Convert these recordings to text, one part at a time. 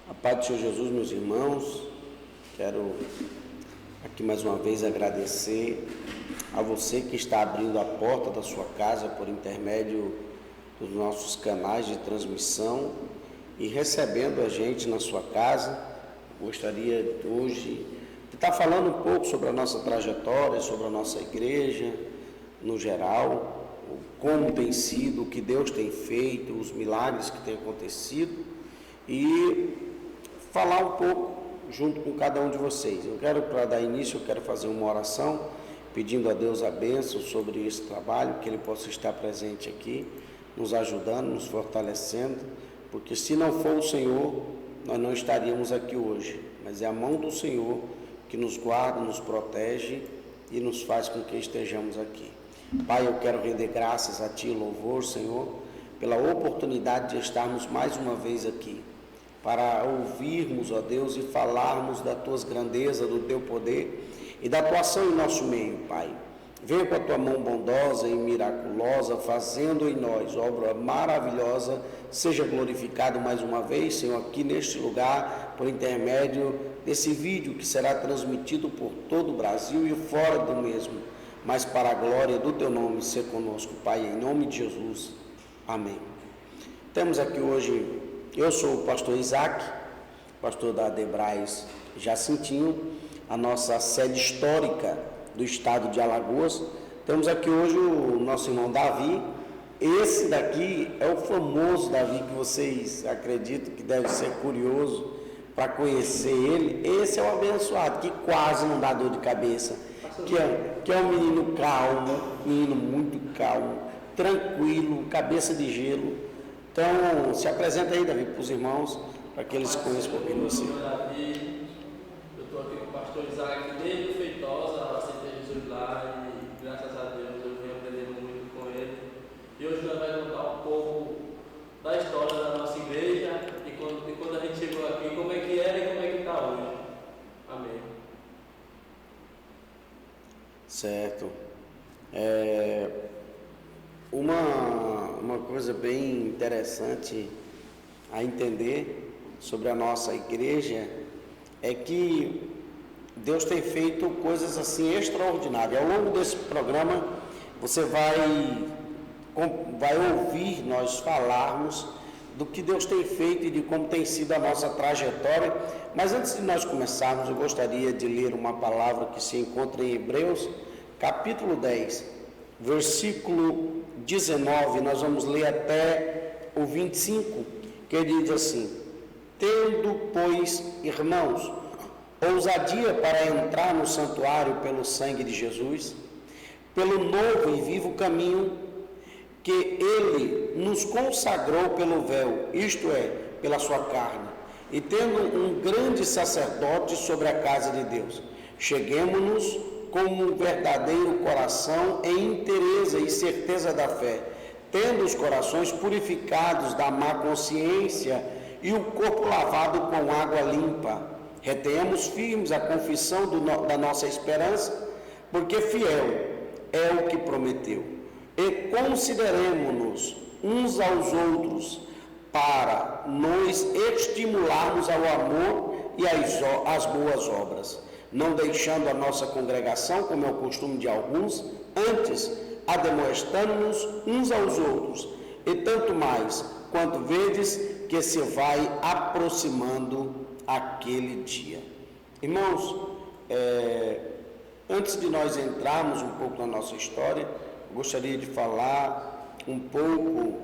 A paz do Senhor Jesus, meus irmãos, quero aqui mais uma vez agradecer a você que está abrindo a porta da sua casa por intermédio dos nossos canais de transmissão e recebendo a gente na sua casa. Gostaria hoje de estar falando um pouco sobre a nossa trajetória, sobre a nossa igreja no geral, como tem sido, o que Deus tem feito, os milagres que têm acontecido e falar um pouco junto com cada um de vocês. Para dar início, eu quero fazer uma oração pedindo a Deus a bênção sobre esse trabalho, que Ele possa estar presente aqui, nos ajudando, nos fortalecendo, porque se não for o Senhor, nós não estaríamos aqui hoje, mas é a mão do Senhor que nos guarda, nos protege e nos faz com que estejamos aqui. Pai, eu quero render graças a Ti, louvor, Senhor, pela oportunidade de estarmos mais uma vez aqui, para ouvirmos, ó Deus, e falarmos da Tuas grandezas, do Teu poder e da Tua ação em nosso meio, Pai. Venha com a Tua mão bondosa e miraculosa, fazendo em nós obra maravilhosa. Seja glorificado mais uma vez, Senhor, aqui neste lugar, por intermédio desse vídeo que será transmitido por todo o Brasil e fora do mesmo, mas para a glória do Teu nome, ser conosco, Pai, em nome de Jesus. Amém. Temos aqui hoje, eu sou o pastor Isaac, pastor da Adebrais Jacintinho, a nossa sede histórica do estado de Alagoas. Temos aqui hoje o nosso irmão Davi. Esse daqui é o famoso Davi, que vocês acreditam que deve ser curioso para conhecer ele. Esse é o abençoado, que quase não dá dor de cabeça, que é um menino calmo, menino muito calmo, tranquilo, cabeça de gelo. Então, se apresenta aí, Davi, para os irmãos, para que eles conheçam um pouquinho de você. Davi, eu estou aqui com o pastor Isaac desde o Feitosa, aceitei Jesus lá e graças a Deus eu venho aprendendo muito com ele. E hoje nós vamos contar um pouco da história da nossa igreja e quando a gente chegou aqui, como é que era e como é que está hoje. Amém. Certo. Uma coisa bem interessante a entender sobre a nossa igreja é que Deus tem feito coisas assim extraordinárias. Ao longo desse programa você vai ouvir nós falarmos do que Deus tem feito e de como tem sido a nossa trajetória. Mas antes de nós começarmos, eu gostaria de ler uma palavra que se encontra em Hebreus, capítulo 10, versículo 19, nós vamos ler até o 25, que diz assim: tendo, pois, irmãos, ousadia para entrar no santuário pelo sangue de Jesus, pelo novo e vivo caminho que Ele nos consagrou pelo véu, isto é, pela sua carne, e tendo um grande sacerdote sobre a casa de Deus, cheguemo-nos com um verdadeiro coração em inteireza e certeza da fé, tendo os corações purificados da má consciência e o corpo lavado com água limpa. Retenhamos firmes a confissão da nossa esperança, porque fiel é o que prometeu. E consideremo-nos uns aos outros para nos estimularmos ao amor e às boas obras, não deixando a nossa congregação, como é o costume de alguns, antes admoestando-nos uns aos outros, e tanto mais quanto vedes que se vai aproximando aquele dia. Irmãos, antes de nós entrarmos um pouco na nossa história, eu gostaria de falar um pouco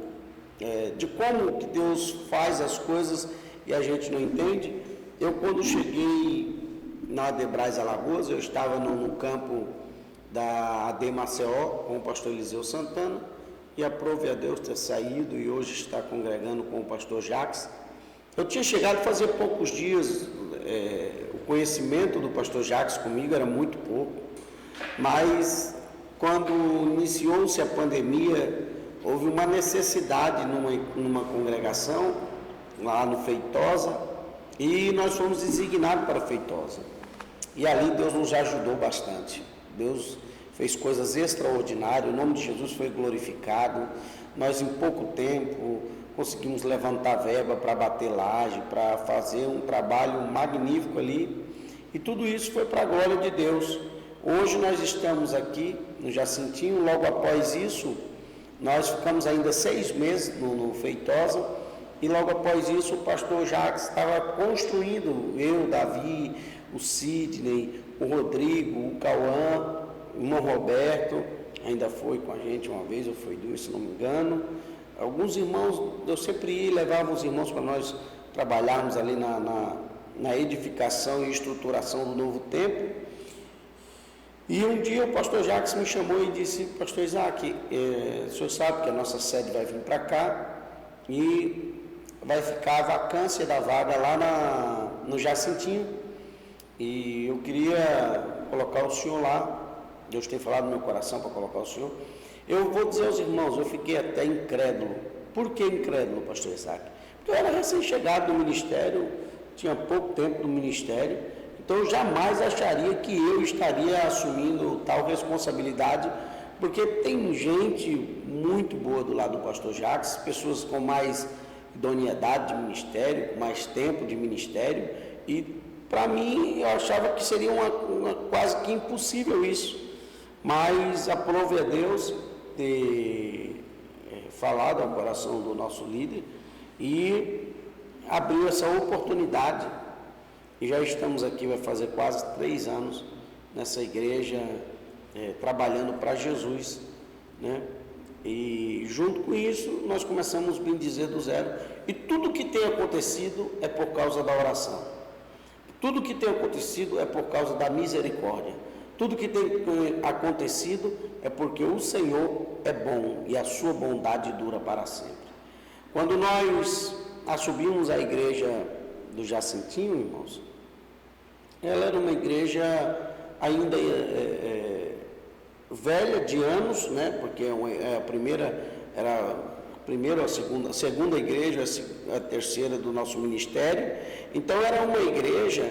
de como que Deus faz as coisas e a gente não entende. Eu, quando cheguei na Adebrais Alagoas, eu estava no campo da AD Maceió com o pastor Eliseu Santana, e aprove a Deus ter saído e hoje está congregando com o pastor Jacques. Eu tinha chegado fazia poucos dias, o conhecimento do pastor Jacques comigo era muito pouco, mas quando iniciou-se a pandemia, houve uma necessidade numa congregação lá no Feitosa, e nós fomos designados para Feitosa. E ali Deus nos ajudou bastante. Deus fez coisas extraordinárias, o nome de Jesus foi glorificado. Nós, em pouco tempo, conseguimos levantar verba para bater laje, para fazer um trabalho magnífico ali, e tudo isso foi para a glória de Deus. Hoje nós estamos aqui no Jacintinho. Logo após isso, nós ficamos ainda 6 meses no Feitosa, e logo após isso o pastor Jacques estava construindo, eu, Davi, o Sidney, o Rodrigo, o Cauã, o irmão Roberto, ainda foi com a gente uma vez, ou foi 2, se não me engano. Alguns irmãos, eu sempre ia e levava os irmãos para nós trabalharmos ali na edificação e estruturação do novo templo. E um dia o pastor Jacques me chamou e disse: pastor Isaac, o senhor sabe que a nossa sede vai vir para cá e vai ficar a vacância da vaga lá no Jacintinho, e eu queria colocar o senhor lá. Deus tem falado no meu coração para colocar o senhor. Eu vou dizer aos irmãos, eu fiquei até incrédulo. Por que incrédulo, pastor Isaac? Porque eu era recém-chegado no ministério, tinha pouco tempo no ministério, então eu jamais acharia que eu estaria assumindo tal responsabilidade, porque tem gente muito boa do lado do pastor Jacques, pessoas com mais idoneidade de ministério, com mais tempo de ministério, e para mim eu achava que seria quase que impossível isso. Mas aprove a Deus ter falado ao coração do nosso líder e abriu essa oportunidade. E já estamos aqui, vai fazer quase 3 anos nessa igreja, trabalhando para Jesus, né? E junto com isso nós começamos, bem dizer, do zero. E tudo que tem acontecido é por causa da oração. Tudo que tem acontecido é por causa da misericórdia. Tudo que tem acontecido é porque o Senhor é bom e a sua bondade dura para sempre. Quando nós assumimos a igreja do Jacintinho, irmãos, ela era uma igreja ainda velha de anos, né? Porque a primeira era a segunda igreja, a terceira do nosso ministério. Então era uma igreja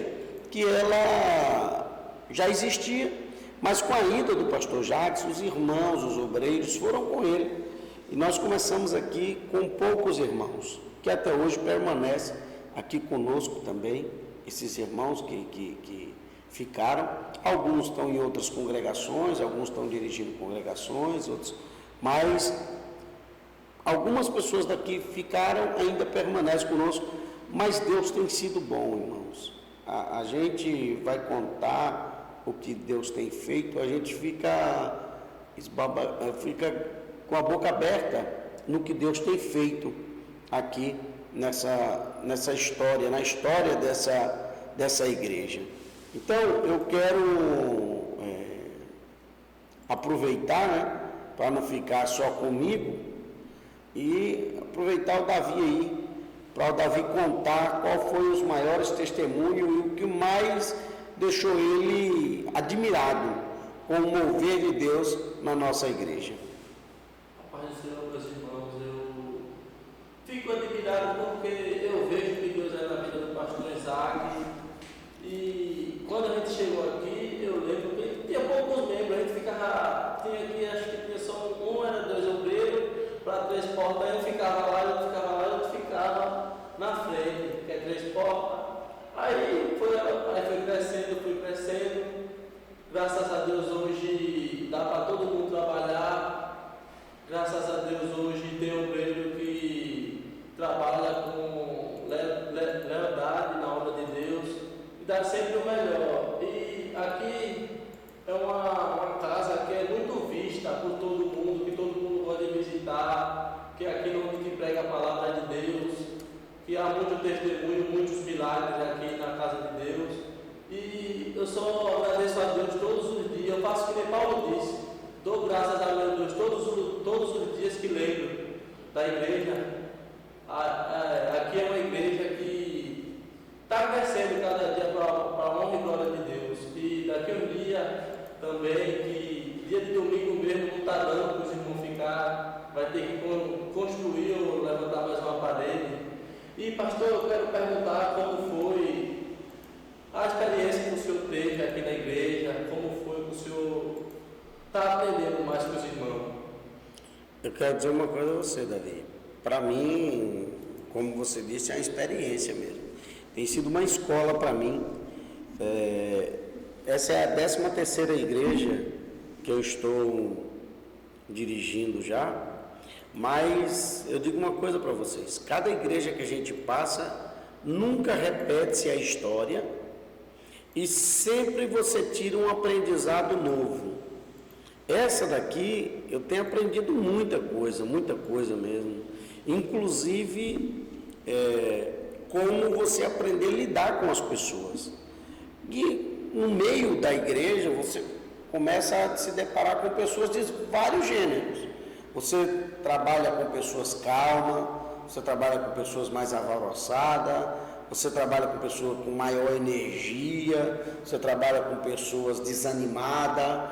que ela já existia, mas com a ida do pastor Jacques, os irmãos, os obreiros foram com ele, e nós começamos aqui com poucos irmãos, que até hoje permanecem aqui conosco também, esses irmãos que ficaram. Alguns estão em outras congregações, alguns estão dirigindo congregações, outros, mas algumas pessoas daqui ficaram, ainda permanecem conosco, mas Deus tem sido bom, irmãos. A gente vai contar o que Deus tem feito, a gente fica com a boca aberta no que Deus tem feito aqui nessa história, na história dessa igreja. Então eu quero aproveitar, né, para não ficar só comigo, e aproveitar o Davi aí, para o Davi contar qual foi os maiores testemunhos e o que mais deixou ele admirado com o mover de Deus na nossa igreja. A paz do Senhor, meus irmãos, eu fico admirado porque eu vejo que Deus é na vida do pastor Isaac, e quando a gente chegou aqui, eu lembro que tinha poucos membros, a gente ficava, tinha aqui, acho que tinha só era 2 obreiros, para 3 portas, aí eu ficava lá, eu ficava na frente, que é 3 portas. Aí foi crescendo, graças a Deus hoje dá para todo mundo trabalhar, graças a Deus hoje tem um obreiro que trabalha com lealdade na obra de Deus e dá sempre o melhor. E aqui é uma casa que é muito vista por todo mundo, que todo mundo pode visitar, que é aqui onde que prega a palavra de Deus, que há muito testemunho, muitos milagres aqui na casa de Deus, e eu só agradeço a Deus todos os dias. Eu faço que nem Paulo disse, dou graças a meu Deus todos os dias que lembro da igreja. Aqui é uma igreja que está crescendo cada dia para a honra e glória de Deus, e daqui um dia também, que dia de domingo mesmo não está dando para os irmãos ficar, vai ter que construir ou levantar mais uma parede. E pastor, eu quero perguntar como foi a experiência que o senhor teve aqui na igreja, como foi que o senhor está aprendendo mais com os irmãos. Eu quero dizer uma coisa a você, Davi. para mim, como você disse, é uma experiência mesmo. Tem sido uma escola para mim. Essa é a 13ª igreja que eu estou dirigindo já, mas eu digo uma coisa para vocês: cada igreja que a gente passa, nunca repete-se a história e sempre você tira um aprendizado novo. Essa daqui eu tenho aprendido muita coisa mesmo, inclusive como você aprender a lidar com as pessoas. E no meio da igreja você começa a se deparar com pessoas de vários gêneros. Você trabalha com pessoas calmas, você trabalha com pessoas mais alvoroçadas, você trabalha com pessoas com maior energia, você trabalha com pessoas desanimadas.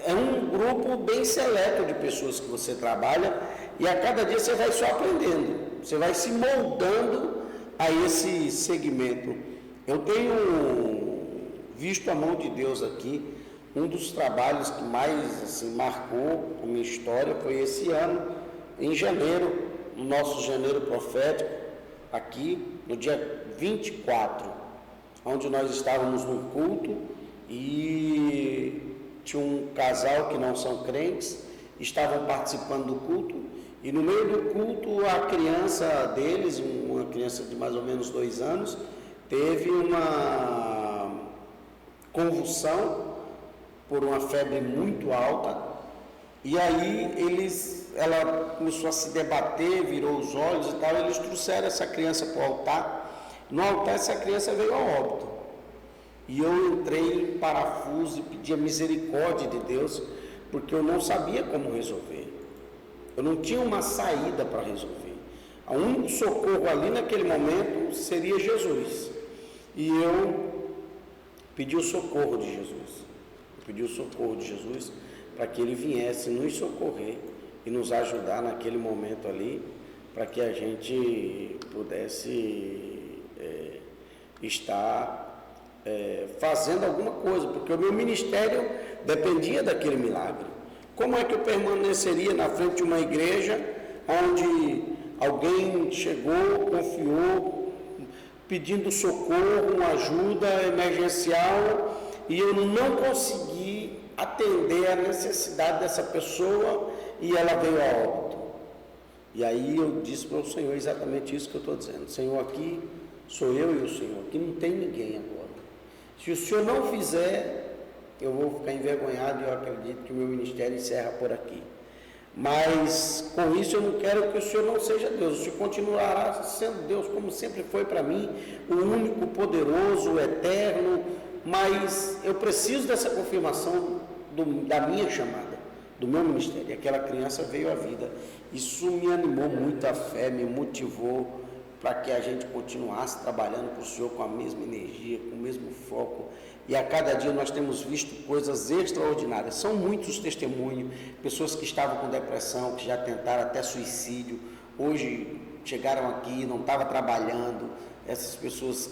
É um grupo bem seleto de pessoas que você trabalha, e a cada dia você vai só aprendendo, você vai se moldando a esse segmento. Eu tenho visto a mão de Deus aqui. Um dos trabalhos que mais assim, marcou a minha história foi esse ano, em janeiro, no nosso janeiro profético, aqui no dia 24, onde nós estávamos num culto e tinha um casal que não são crentes, estavam participando do culto, e no meio do culto a criança deles, uma criança de mais ou menos 2 anos, teve uma convulsão por uma febre muito alta, e aí ela começou a se debater, virou os olhos e tal. Eles trouxeram essa criança para o altar. No altar essa criança veio a óbito, e eu entrei em parafuso e pedi a misericórdia de Deus, porque eu não sabia como resolver, eu não tinha uma saída para resolver. O único socorro ali naquele momento seria Jesus, e eu pedi o socorro de Jesus. Pediu o socorro de Jesus para que Ele viesse nos socorrer e nos ajudar naquele momento ali, para que a gente pudesse estar fazendo alguma coisa, porque o meu ministério dependia daquele milagre. Como é que eu permaneceria na frente de uma igreja onde alguém chegou, confiou, pedindo socorro, ajuda emergencial, e eu não consegui atender a necessidade dessa pessoa e ela veio a óbito? E aí eu disse para o Senhor exatamente isso que eu estou dizendo: Senhor, aqui sou eu e o Senhor, aqui não tem ninguém agora. Se o Senhor não fizer, eu vou ficar envergonhado, e eu acredito que o meu ministério encerra por aqui. Mas com isso eu não quero que o Senhor não seja Deus. O Senhor continuará sendo Deus, como sempre foi para mim, o único, poderoso, o eterno. Mas eu preciso dessa confirmação da minha chamada, do meu ministério. E aquela criança veio à vida. Isso me animou muito a fé, me motivou para que a gente continuasse trabalhando para o Senhor com a mesma energia, com o mesmo foco. E a cada dia nós temos visto coisas extraordinárias. São muitos testemunhos, pessoas que estavam com depressão, que já tentaram até suicídio, hoje chegaram aqui, não estavam trabalhando. Essas pessoas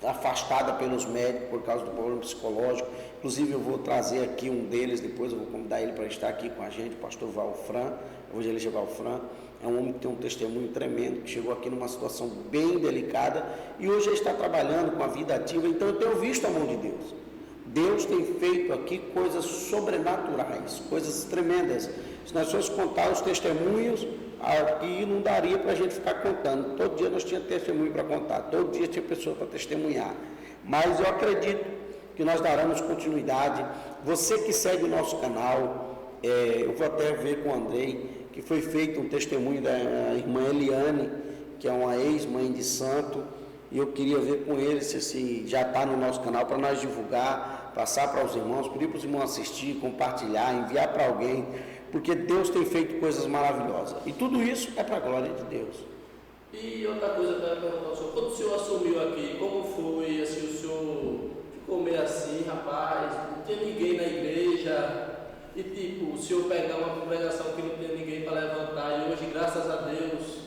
afastadas pelos médicos por causa do problema psicológico. Inclusive eu vou trazer aqui um deles, depois eu vou convidar ele para estar aqui com a gente, o pastor Valfran, evangelista Valfran. É um homem que tem um testemunho tremendo, que chegou aqui numa situação bem delicada e hoje ele está trabalhando com a vida ativa. Então eu tenho visto a mão de Deus. Deus tem feito aqui coisas sobrenaturais, coisas tremendas. Se nós fôssemos contar os testemunhos, aqui não daria para a gente ficar contando. Todo dia nós tínhamos testemunho para contar, todo dia tinha pessoa para testemunhar. Mas eu acredito que nós daremos continuidade. Você que segue o nosso canal, eu vou até ver com o Andrei, que foi feito um testemunho da irmã Eliane, que é uma ex-mãe de santo, e eu queria ver com ele se já está no nosso canal, para nós divulgar, passar para os irmãos, pedir para os irmãos assistir, compartilhar, enviar para alguém, porque Deus tem feito coisas maravilhosas, e tudo isso é para a glória de Deus. E outra coisa que eu quero perguntar ao senhor: quando o senhor assumiu aqui, como foi, assim, o senhor ficou meio assim, rapaz, não tinha ninguém na igreja, e tipo, o senhor pegar uma congregação que não tem ninguém para levantar, e hoje, graças a Deus,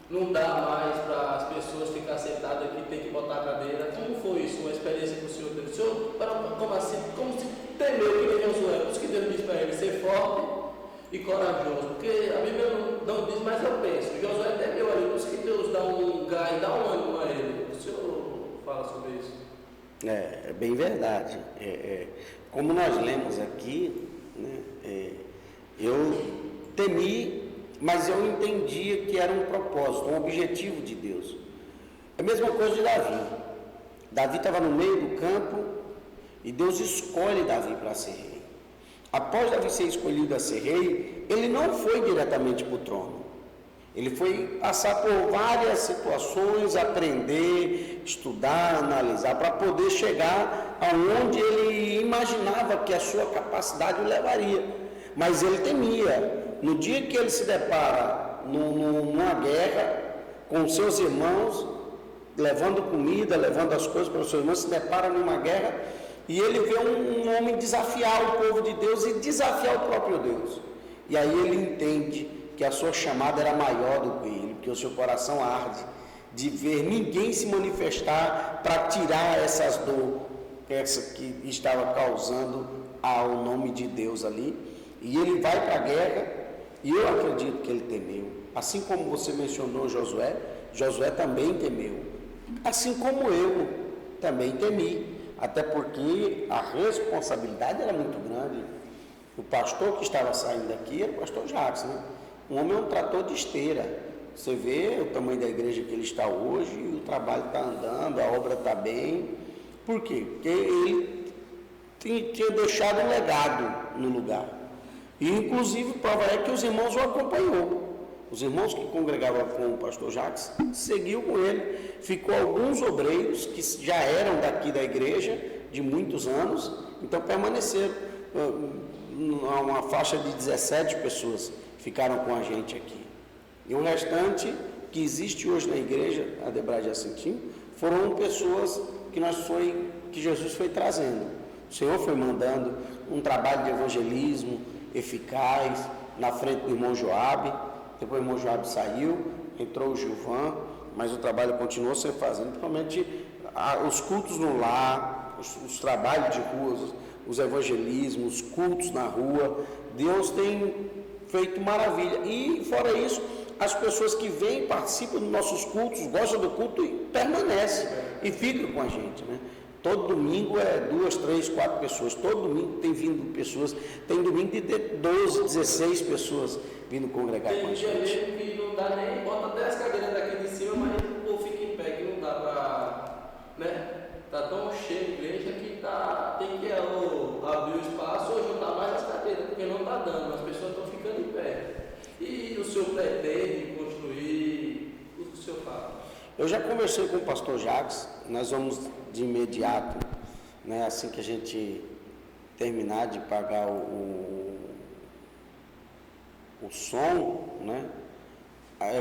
não dá mais para as pessoas ficar sentadas aqui, tem que botar a cadeira. Como foi isso, uma experiência que o senhor teve? O senhor, como se temeu que nem Josué, por isso que Deus disse para ele ser forte e corajoso, porque a Bíblia não diz, mas eu penso, Josué temeu ali, por isso que Deus dá um gás, dá um ânimo a ele. O senhor fala sobre isso? É bem verdade. Como nós lemos aqui, né, eu temi, mas eu entendia que era um propósito, um objetivo de Deus. É a mesma coisa de Davi. Davi estava no meio do campo e Deus escolhe Davi para ser rei. Após Davi ser escolhido a ser rei, ele não foi diretamente para o trono. Ele foi passar por várias situações, aprender, estudar, analisar, para poder chegar aonde ele imaginava que a sua capacidade o levaria. Mas ele temia. No dia que ele se depara numa guerra com seus irmãos, levando comida, levando as coisas para os seus irmãos, se depara numa guerra e ele vê um homem desafiar o povo de Deus e desafiar o próprio Deus. E aí ele entende que a sua chamada era maior do que ele, porque o seu coração arde de ver ninguém se manifestar para tirar essas dores, essa que estava causando ao nome de Deus ali. E ele vai para a guerra, e eu acredito que ele temeu. Assim como você mencionou Josué, Josué também temeu. Assim como eu também temi, até porque a responsabilidade era muito grande. O pastor que estava saindo daqui era o pastor Jacques, né? Um homem é um trator de esteira. Você vê o tamanho da igreja que ele está hoje, o trabalho está andando, a obra está bem. Por quê? Porque ele tinha deixado um legado no lugar. E inclusive prova é que os irmãos o acompanhou. Os irmãos que congregavam com o pastor Jacques seguiu com ele. Ficou alguns obreiros que já eram daqui da igreja de muitos anos, então permaneceram. Uma faixa de 17 pessoas ficaram com a gente aqui. E o restante que existe hoje na igreja, a Debra de Jacintinho, foram pessoas que Jesus foi trazendo. O Senhor foi mandando um trabalho de evangelismo eficaz na frente do irmão Joabe. Depois o irmão Joabe saiu, entrou o Gilvan, mas o trabalho continuou sendo fazendo, principalmente os cultos no lar, os trabalhos de rua, os evangelismos, os cultos na rua. Deus tem feito maravilha. E fora isso, as pessoas que vêm, participam dos nossos cultos, gostam do culto e permanecem e ficam com a gente, né? Todo domingo é 2, 3, 4 pessoas. Todo domingo tem vindo pessoas. Tem domingo de 12, 16 pessoas vindo congregar com a gente. Tem dia mesmo que não dá nem, bota até as cadeiras daqui de cima, mas o povo fica em pé, que não dá para, né? Tá tão cheio de igreja que tem que abrir o espaço ou juntar mais as cadeiras, porque não está dando, as pessoas estão ficando em pé. E o senhor pretende construir o que o senhor fala? Eu já conversei com o pastor Jacques, nós vamos de imediato, né, assim que a gente terminar de pagar o som, né, aí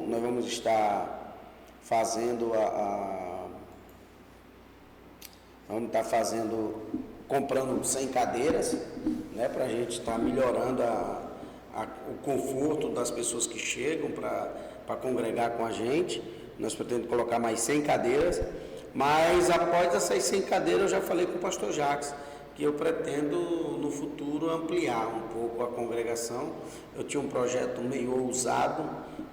nós vamos estar fazendo comprando 100 cadeiras, né, para a gente estar melhorando o conforto das pessoas que chegam para congregar com a gente. Nós pretendemos colocar mais 100 cadeiras, mas após essas 100 cadeiras eu já falei com o pastor Jacques que eu pretendo no futuro ampliar um pouco a congregação. Eu tinha um projeto meio ousado,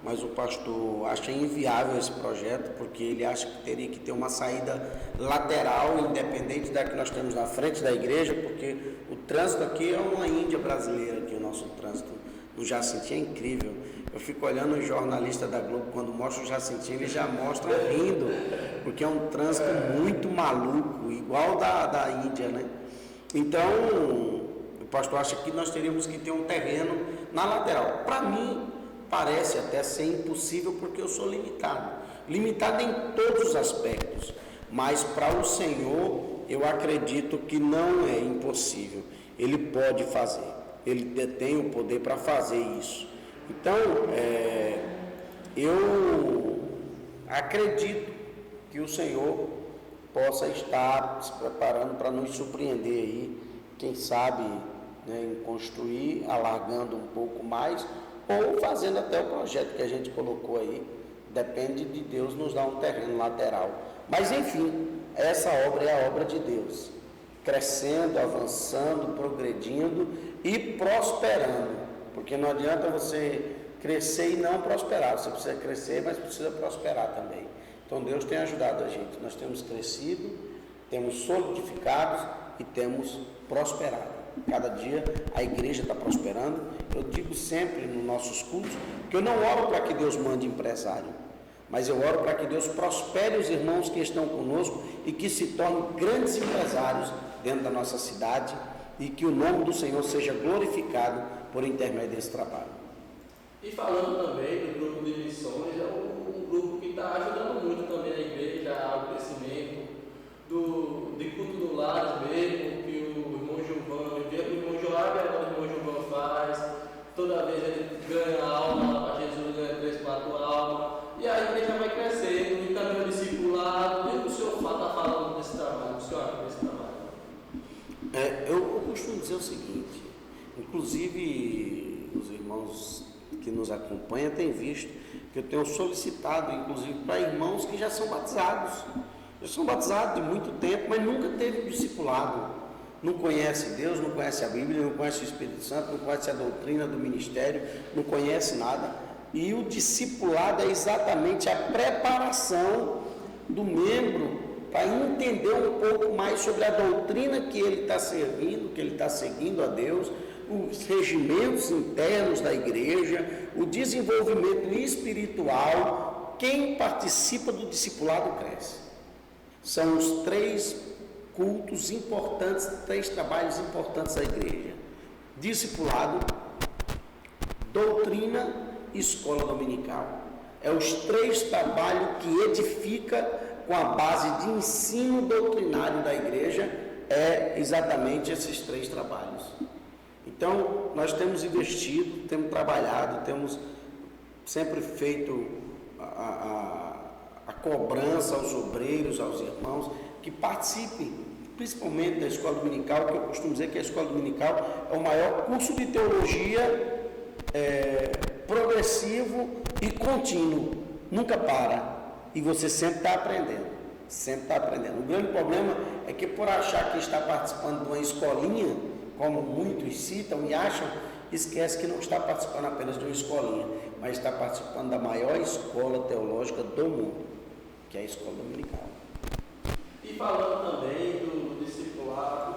mas o pastor acha inviável esse projeto, porque ele acha que teria que ter uma saída lateral, independente da que nós temos na frente da igreja, porque o trânsito aqui é uma Índia brasileira, aqui o nosso trânsito no Jacintinho é incrível. Eu fico olhando o jornalista da Globo, quando mostra o Jacintinho, ele já mostra rindo, porque é um trânsito muito maluco, igual da Índia, né? Então, o pastor acha que nós teríamos que ter um terreno na lateral. Para mim, parece até ser impossível, porque eu sou limitado em todos os aspectos, mas para o Senhor, eu acredito que não é impossível. Ele pode fazer, ele detém o poder para fazer isso. Então, eu acredito que o Senhor possa estar se preparando para nos surpreender aí, quem sabe, né, em construir, alargando um pouco mais, ou fazendo até o projeto que a gente colocou aí. Depende de Deus nos dar um terreno lateral. Mas enfim, essa obra é a obra de Deus, crescendo, avançando, progredindo e prosperando. Porque não adianta você crescer e não prosperar. Você precisa crescer, mas precisa prosperar também. Então Deus tem ajudado a gente. Nós temos crescido, temos solidificado e temos prosperado. Cada dia a igreja está prosperando. Eu digo sempre nos nossos cultos que eu não oro para que Deus mande empresário, mas eu oro para que Deus prospere os irmãos que estão conosco e que se tornem grandes empresários dentro da nossa cidade e que o nome do Senhor seja glorificado por intermédio desse trabalho. E falando também do grupo de missões, é um grupo que está ajudando muito também a igreja ao crescimento de culto do lar mesmo, que o irmão Gilvan, o irmão Joab, agora o irmão Gilvan faz, toda vez ele ganha alma para Jesus, ganha 3, 4 almas, e a igreja vai crescendo, e também o discipulado, e o senhor está falando desse trabalho, o senhor acha desse trabalho? Eu costumo dizer o seguinte, inclusive os irmãos que nos acompanham têm visto que eu tenho solicitado, inclusive, para irmãos que já são batizados de muito tempo, mas nunca teve discipulado, não conhece Deus, não conhece a Bíblia, não conhece o Espírito Santo, não conhece a doutrina do ministério, não conhece nada, e o discipulado é exatamente a preparação do membro para entender um pouco mais sobre a doutrina que ele está servindo, que ele está seguindo a Deus, os regimentos internos da igreja, o desenvolvimento espiritual. Quem participa do discipulado cresce. São os 3 cultos importantes, 3 trabalhos importantes da igreja: discipulado, doutrina e escola dominical. É os 3 trabalhos que edifica com a base de ensino doutrinário da igreja, é exatamente esses 3 trabalhos. Então, nós temos investido, temos trabalhado, temos sempre feito a cobrança aos obreiros, aos irmãos, que participem, principalmente da escola dominical, que eu costumo dizer que a escola dominical é o maior curso de teologia progressivo e contínuo, nunca para, e você sempre está aprendendo, O grande problema é que por achar que está participando de uma escolinha, como muitos citam e acham, esquece que não está participando apenas de uma escolinha, mas está participando da maior escola teológica do mundo, que é a escola dominical. E falando também do discipulado,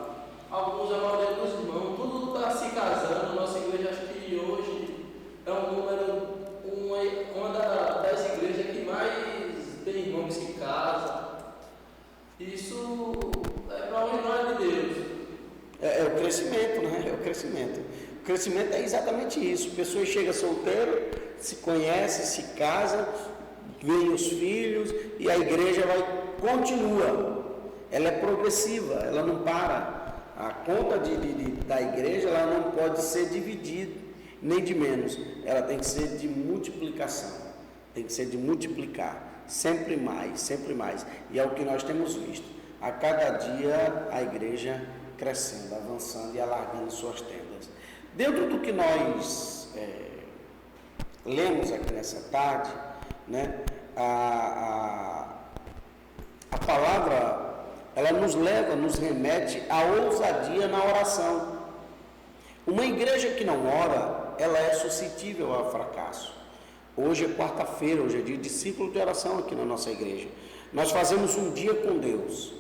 a maioria dos irmãos, tudo está se casando. Nossa igreja, acho que hoje é uma das igrejas que mais tem irmãos que casam. Isso é para a glória de Deus. É o crescimento, né? É o crescimento. O crescimento é exatamente isso. Pessoas chegam solteiras, se conhecem, se casam, veem os filhos e a igreja continua. Ela é progressiva, ela não para. A conta da igreja ela não pode ser dividida, nem de menos. Ela tem que ser de multiplicação. Tem que ser de multiplicar. Sempre mais, sempre mais. E é o que nós temos visto. A cada dia a igreja crescendo, avançando e alargando suas tendas. Dentro do que nós lemos aqui nessa tarde, né, a palavra, ela nos remete à ousadia na oração. Uma igreja que não ora, ela é suscetível ao fracasso. Hoje é quarta-feira, hoje é dia de ciclo de oração aqui na nossa igreja. Nós fazemos um dia com Deus.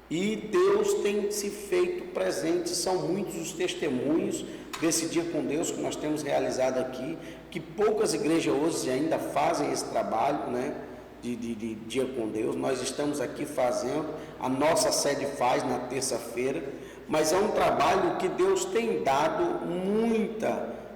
E Deus tem se feito presente, são muitos os testemunhos desse dia com Deus que nós temos realizado aqui, que poucas igrejas hoje ainda fazem esse trabalho, né, de dia com Deus. Nós estamos aqui fazendo, a nossa sede faz na terça-feira, mas é um trabalho que Deus tem dado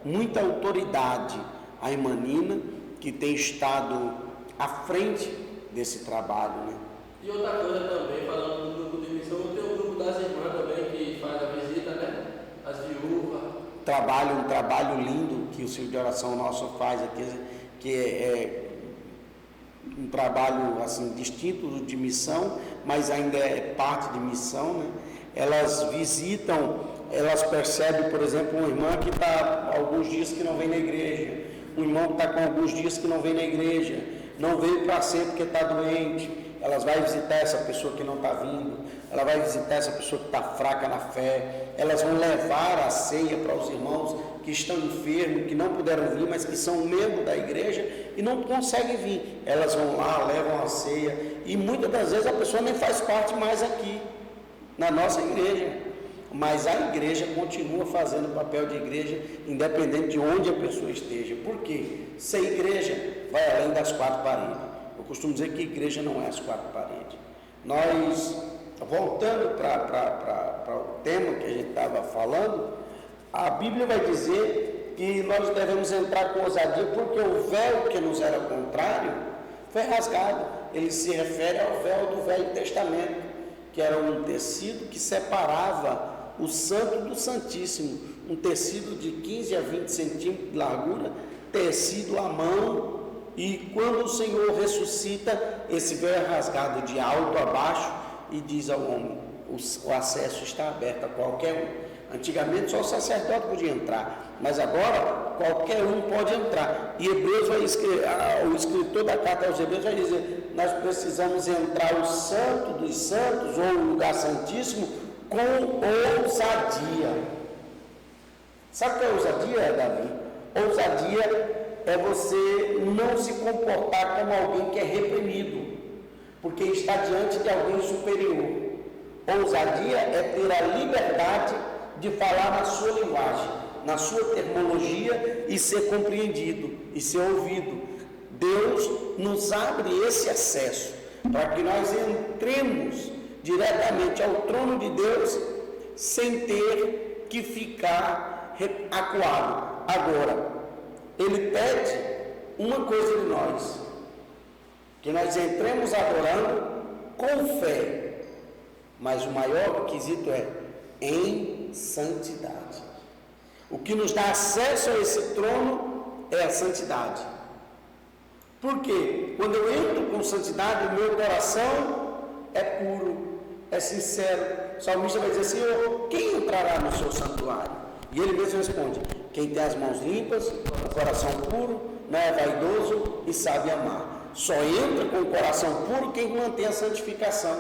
muita autoridade à irmã Nina, que tem estado à frente desse trabalho, né? E outra coisa também, falando do grupo de missão, tem o grupo das irmãs também que faz a visita, né? As viúvas. Um trabalho lindo que o Círculo de Oração nosso faz aqui, que é um trabalho assim distinto de missão, mas ainda é parte de missão, né? Elas visitam, elas percebem, por exemplo, uma irmã que está alguns dias que não vem na igreja, um irmão que está com alguns dias que não vem na igreja. não veio para ser porque está doente, elas vão visitar essa pessoa que não está vindo, ela vai visitar essa pessoa que está fraca na fé, elas vão levar a ceia para os irmãos que estão enfermos, que não puderam vir, mas que são membros da igreja e não conseguem vir. Elas vão lá, levam a ceia, e muitas das vezes a pessoa nem faz parte mais aqui, na nossa igreja, mas a igreja continua fazendo o papel de igreja, independente de onde a pessoa esteja. Por quê? Ser igreja vai além das quatro paredes. Eu costumo dizer que igreja não é as quatro paredes. Nós, voltando para o tema que a gente estava falando, a Bíblia vai dizer que nós devemos entrar com ousadia, porque o véu que nos era contrário foi rasgado. Ele se refere ao véu do Velho Testamento, que era um tecido que separava o santo do santíssimo, um tecido de 15 a 20 centímetros de largura, tecido à mão, e quando o Senhor ressuscita, esse véu é rasgado de alto a baixo e diz ao homem, o acesso está aberto a qualquer um. Antigamente só o sacerdote podia entrar, mas agora qualquer um pode entrar. E Hebreus vai escrever, o escritor da carta aos Hebreus vai dizer, nós precisamos entrar o santo dos santos, ou o lugar santíssimo, com ousadia. Sabe o que é ousadia, Davi? Ousadia é você não se comportar como alguém que é reprimido, porque está diante de alguém superior. Ousadia é ter a liberdade de falar na sua linguagem, na sua terminologia, e ser compreendido e ser ouvido. Deus nos abre esse acesso para que nós entremos diretamente ao trono de Deus sem ter que ficar acuado. Agora, Ele pede uma coisa de nós, que nós entremos adorando com fé, mas o maior requisito é em santidade. O que nos dá acesso a esse trono é a santidade. Por quê? Quando eu entro com santidade, o meu coração é puro, é sincero. O salmista vai dizer, Senhor, quem entrará no seu santuário? E ele mesmo responde, quem tem as mãos limpas, o coração puro, não é vaidoso e sabe amar. Só entra com o coração puro quem mantém a santificação.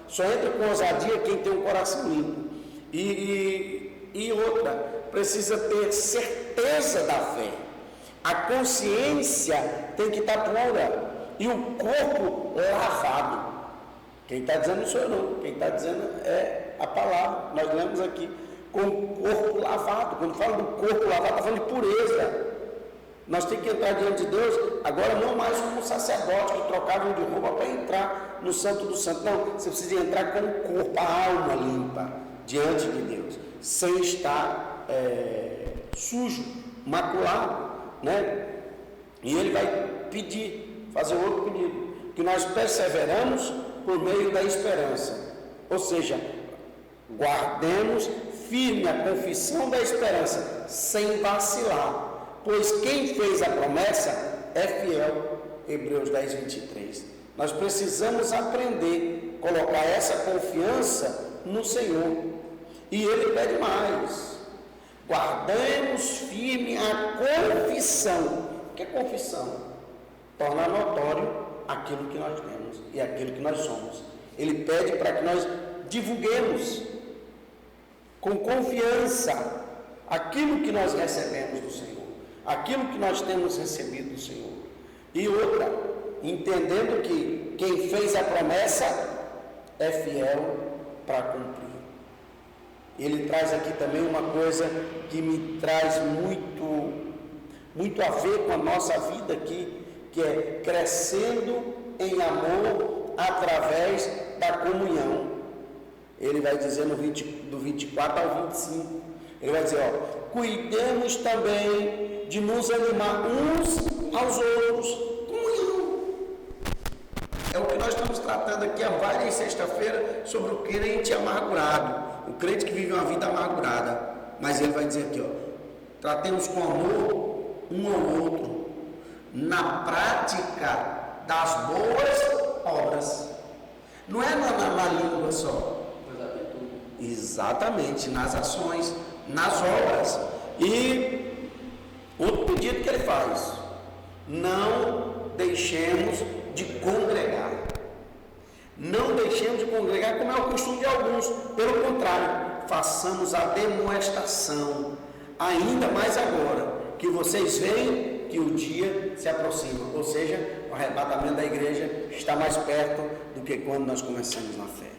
Só entra com ousadia quem tem um coração limpo. E outra, precisa ter certeza da fé. A consciência tem que estar pura e o corpo lavado. Quem está dizendo não sou eu não, quem está dizendo é a palavra. Nós lemos aqui, com o corpo lavado. Quando fala do corpo lavado, está falando de pureza. Nós temos que entrar diante de Deus, agora não mais como sacerdote que trocavam de roupa para entrar no Santo do Santo. Não, você precisa entrar com o corpo, a alma limpa diante de Deus, sem estar sujo, maculado, né? E ele vai pedir, fazer outro pedido, que nós perseveramos por meio da esperança, ou seja, guardemos firme a confissão da esperança, sem vacilar, pois quem fez a promessa é fiel. Hebreus 10, 23. Nós precisamos aprender a colocar essa confiança no Senhor, e Ele pede mais, guardemos firme a confissão. O que é confissão? Tornar notório aquilo que nós temos e aquilo que nós somos. Ele pede para que nós divulguemos com confiança aquilo que nós recebemos do Senhor, aquilo que nós temos recebido do Senhor. E outra, entendendo que quem fez a promessa é fiel para cumprir. Ele traz aqui também uma coisa que me traz muito a ver com a nossa vida aqui, que é crescendo em amor através da comunhão. Ele vai dizer do 24 ao 25, ele vai dizer, cuidemos também de nos animar uns aos outros. Comunhão. É o que nós estamos tratando aqui há várias sexta-feiras sobre o crente amargurado, o crente que vive uma vida amargurada. Mas ele vai dizer aqui, tratemos com amor um ao outro, na prática das boas obras. Não é na língua só. Exatamente, nas ações, nas obras. E outro pedido que ele faz, não deixemos de congregar. Não deixemos de congregar como é o costume de alguns. Pelo contrário, façamos a demoestação, ainda mais agora, que vocês veem que o dia se aproxima. Ou seja, o arrebatamento da igreja está mais perto do que quando nós começamos na fé.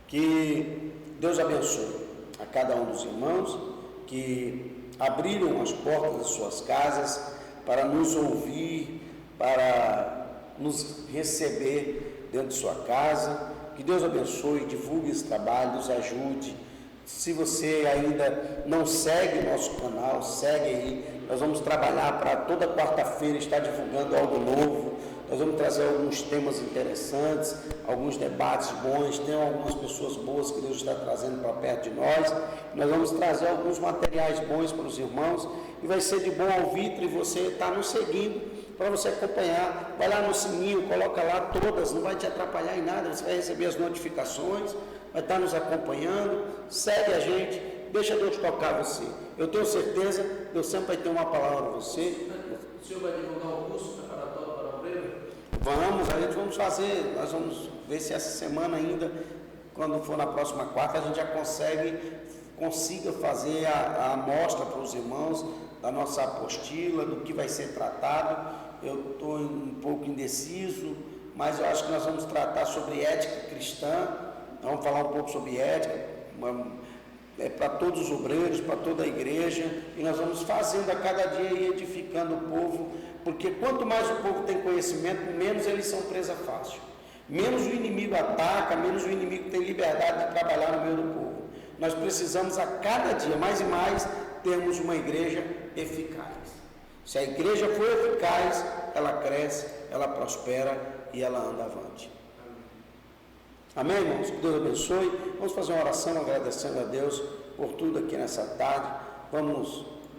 Que Deus abençoe a cada um dos irmãos que abriram as portas das suas casas para nos ouvir, para nos receber dentro de sua casa. Que Deus abençoe, divulgue esse trabalho, nos ajude. Se você ainda não segue o nosso canal, segue aí. Nós vamos trabalhar para toda quarta-feira estar divulgando algo novo. Nós vamos trazer alguns temas interessantes, alguns debates bons. Tem algumas pessoas boas que Deus está trazendo para perto de nós. Nós vamos trazer alguns materiais bons para os irmãos. E vai ser de bom ouvido, e você está nos seguindo para você acompanhar. Vai lá no sininho, coloca lá todas, não vai te atrapalhar em nada. Você vai receber as notificações, vai estar nos acompanhando. Segue a gente, deixa Deus tocar você. Eu tenho certeza, Deus sempre vai ter uma palavra para você. O senhor vai divulgar o curso preparatório para o obreiro? Vamos fazer, nós vamos ver se essa semana ainda, quando for na próxima quarta, a gente já consiga fazer a amostra para os irmãos da nossa apostila, do que vai ser tratado. Eu estou um pouco indeciso, mas eu acho que nós vamos tratar sobre ética cristã. Vamos falar um pouco sobre ética, para todos os obreiros, para toda a igreja, e nós vamos fazendo a cada dia e edificando o povo, porque quanto mais o povo tem conhecimento, menos eles são presa fácil, menos o inimigo ataca, menos o inimigo tem liberdade de trabalhar no meio do povo. Nós precisamos a cada dia, mais e mais, termos uma igreja eficaz. Se a igreja for eficaz, ela cresce, ela prospera e ela anda avante. Amém, irmãos? Que Deus abençoe. Vamos fazer uma oração agradecendo a Deus por tudo aqui nessa tarde.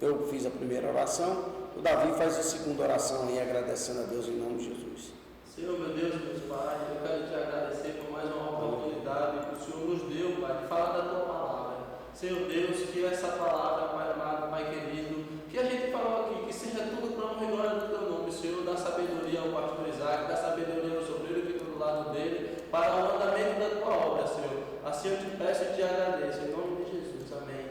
Eu fiz a primeira oração, o Davi faz a segunda oração aí, agradecendo a Deus em nome de Jesus. Senhor, meu Deus, meu Pai, eu quero te agradecer por mais uma oportunidade que o Senhor nos deu, Pai, de falar da tua palavra. Senhor Deus, que essa palavra, Pai amado, Pai querido, que a gente falou aqui, que seja tudo para honra e glória do teu nome, Senhor, dá sabedoria ao pastor Isaac, dá sabedoria ao obreiro que está do lado dele, para o andamento da tua obra, Senhor. Assim eu te peço e te agradeço, em nome de Jesus. Amém.